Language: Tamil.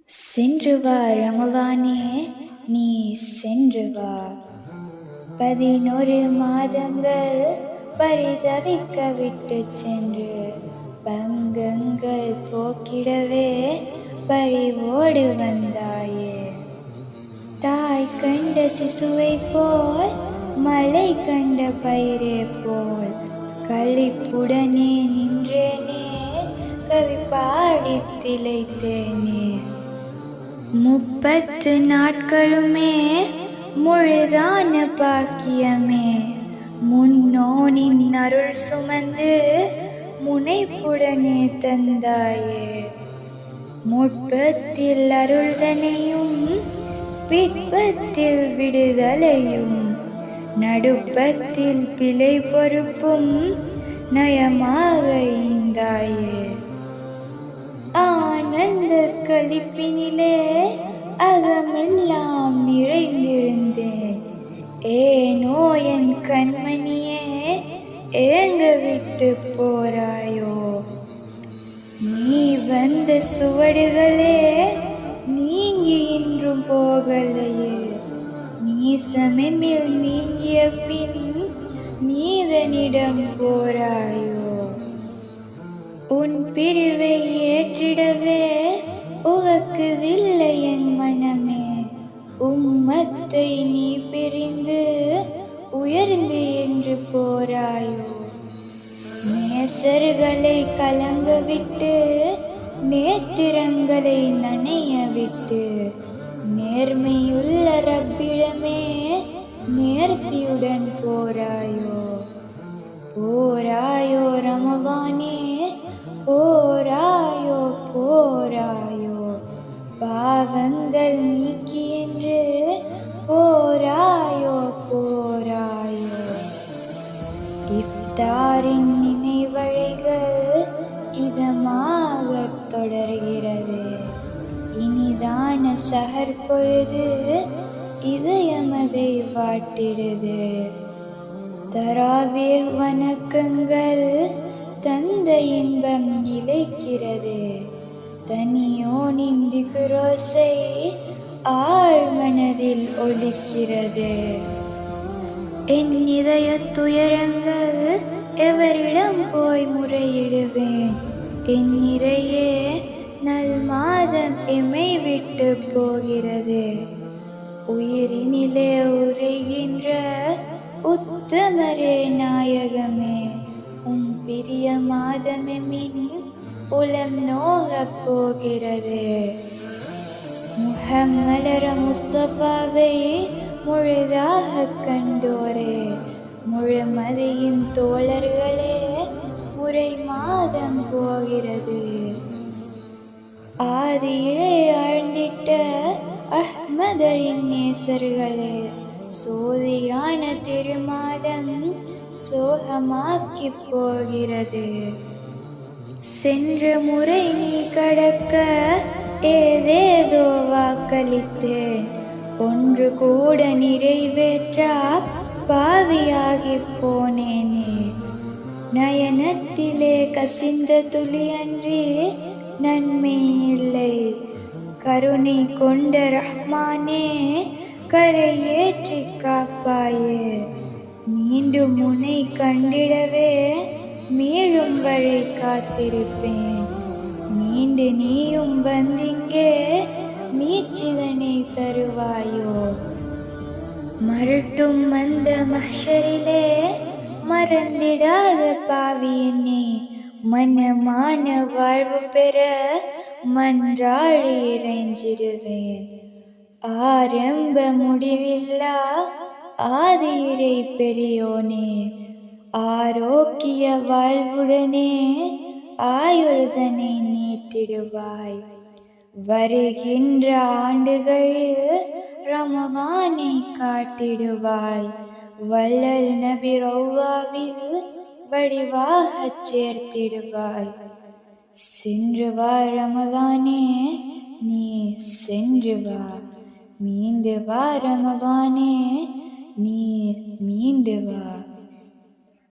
சென்று வா ரமலானே, நீ சென்று வா. 11 மாதங்கள் பரிதவிக்க விட்டு சென்று பங்கங்கள் போக்கிடவே பரிவோடு வந்தாயே. தாய் கண்ட சிசுவை போல், மழை கண்ட பயிரே போல், களிப்புடனே நின்றேனே, கவிப்பாடி திளைத்தேனே. 30 நாட்களுமே முழுதான பாக்கியமே, முன்னோனின் அருள் சுமந்து முனைப்புடனே தந்தாயே. முற்பத்தில் அருள்தனையும் பிற்பத்தில் விடுதலையும், நடுப்பத்தில் பிழை பொறுப்பும் நயமாக ஈந்தாயே. ஆனந்த களிப்பினிலே அகமெல்லாம் நிறைந்திருந்தேன், ஏனோ என் கண்மணியே ஏங்க விட்டு போராயோ. நீ வந்த சுவடுகளே நீங்கி இன்றும் போகலையே, நீசமெமில் நீங்கிய பின் நீதனிடம் போராயோ. உன் பிரிவை ஏற்றிடவே உகக்குதில்லை என் மனமே, உம்மத்தை நீ பிரிந்து உயர்ந்து என்று போராயோ. நேசர்களை கலங்க விட்டு நேத்திரங்களை நனைய விட்டு, நேர்மையுள்ள ரப்பிடமே நேர்த்தியுடன் போராயோ. போராயோ ரமலானே, போராயோ போராயோ, பாவங்கள் நீக்கி என்று போராயோ போராயோ. இஃப்தாரின் நினைவழைகள் இதமாக தொடர்கிறது, இனிதான சஹர் பொழுது இதயமதை வாட்டிடுது. தராவீஹ் வணக்கங்கள் தந்த இன்பம் நிலைக்கிறது, தனியோனின் திக்ரோசை ஆழ்மனதில் ஒலிக்கிறது. என் இதய துயரங்கள் எவரிடம் போய் முறையிடுவேன், என் நிறையே நல் மாதம் எமை விட்டு போகிறது. உயிரினிலே உரைகின்ற உத்தமரே நாயகமே, உம் பிரிய மாதமெமின் உளம் நோகப் போகிறது. முஹம்மலர முஸ்தபாவை முழுதாக கண்டோரே, முழுமதியின் தோழர்களே முறை மாதம் போகிறது. ஆதியிலே ஆழ்ந்திட்ட அஹ்மதரின் நேசர்களே, சோதியான திருமாதம் சோகமாக்கி போகிறது. சென்ற முறை நீ கடக்க ஏதேதோ வாக்களித்தேன், ஒன்று கூட நிறைவேற்றா பாவியாகி போனேனே. நயனத்திலே கசிந்த துளி அன்றி நன்மை இல்லை, கருணை கொண்ட ரஹ்மானே கரையேற்றி காப்பாயே. மீண்டும் உன்னை கண்டிடவே மீளும் வரை காத்திருப்பேன், மீண்டு நீயும் வந்திங்கே மீச்சிதனை தருவாயோ. மருட்டும் அந்த மஹ்ஷரிலே மறந்திடாத பாவி என்னை, மனமான வாழ்வு பெற மன்றாடி இறைஞ்சிடுவேன். ஆரம்ப முடிவில்லா ஆதியிரை பெரியோனே, ஆரோக்கிய வாழ்வுடனே ஆயுள்தனை நீட்டிடுவாய். வருகின்ற ஆண்டுகளில் ரமலானை காட்டிடுவாய், வள்ளல் நபி ரௌலாவில் வடிவாகச் சேர்த்திடுவாய். சென்று வா ரமலானே, நீ சென்று வா. மீண்டு வா ரமலானே, நீ மீண்டு வா.